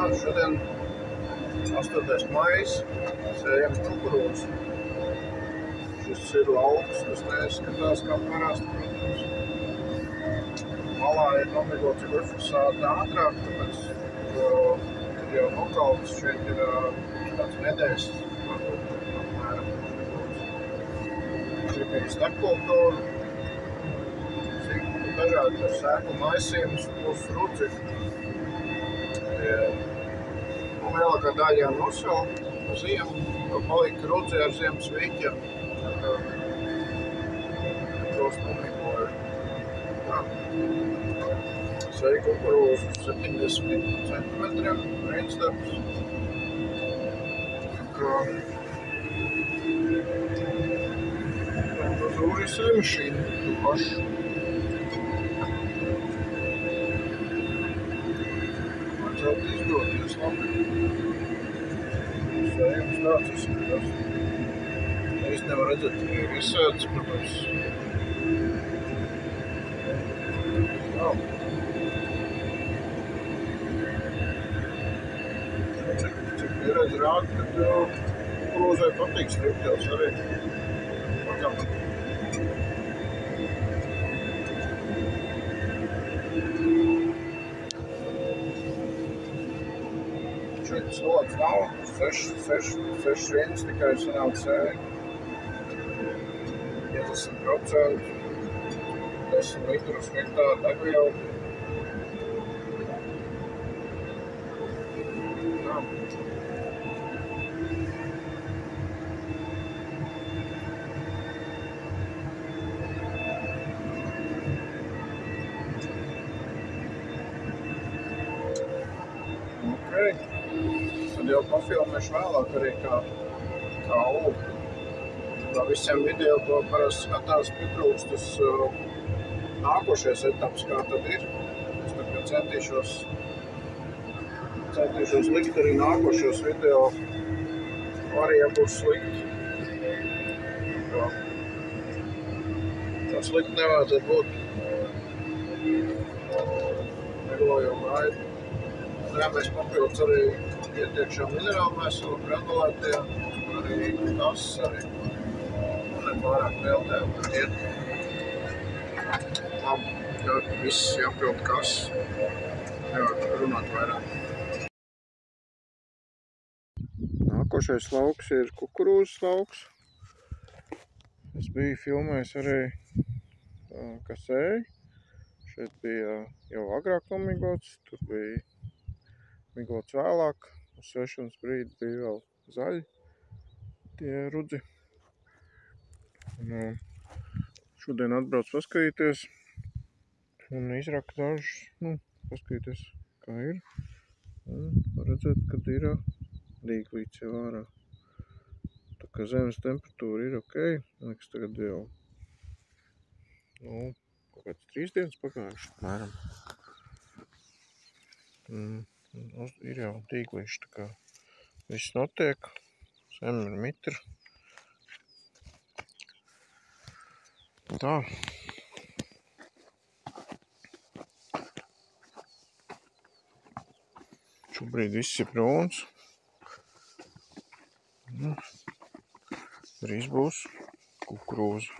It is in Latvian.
Šodien 8. maijs, sējam kukurūzu. Šis ir lauks, kas neizskatās kā parasti, protams. Malā ir nomigots glifosāta ātrāk, tāpēc ir jau nokauts. Šeit ir tāds medējs, apmēram nomigots. Šeit ir starpkultūra, dažādi ar sēklu maisījumus plus rudzi. Lielākā daļa nosaukt pa ziemu, palika rudzi ar ziemas vīķiem. Tos nomigoju. Seju kukurūzu 70 centimetriem, reinsdarbs. Uz ūri seju mašīnu, tu pašu. Vajadzētu izdoties labi. Sējums tāds izskatās. Īsti nevar redzēt, ka ir izsēdz, protams. Cik pieredze rāda, kad kukurūzai patīk striptels arī. Pakam. Šeit slods nav, 6 vienas tikai sanāk sēja. 50%, 10 litrus hektāru degvielu. Tad jau pafilmēšu vēlāk arī kā ūku. Tā visiem video, ko parasti skatās, pietrūkstas nākošais etaps, kā tad ir. Es tagad centīšos likt arī nākošos video, arī ja būs slikti. Tā slikti nevajadzētu būt. Meglojam raidu. Mēs papildus arī ietiekšām minerālu mēslu, granulētie, arī kases arī. Nepārāk vēltēm iet. Labi, jau viss jāpild kases. Nevar runāt vairāk. Nākošais lauks ir kukurūzas lauks. Es biju filmējis arī, ka sēju. Šeit bija jau agrāk nomigots, tur bija migots vēlāk. Uz sēšanas brīdi bija vēl zaļi tie rudzi. Šodien atbrauc paskatīties un izraka dažus, paskatīties kā ir. Un redzēt, kad ir dīglīts jau ārā. Tā kā zemes temperatūra ir ok, liekas tagad jau kaut kāds 3 dienas pagājuši, apmēram. Ir jau dīglīši, tā kā viss notiek, zeme ir mitra. Tā. Šobrīd viss ir brūns. Drīz būs kukurūza.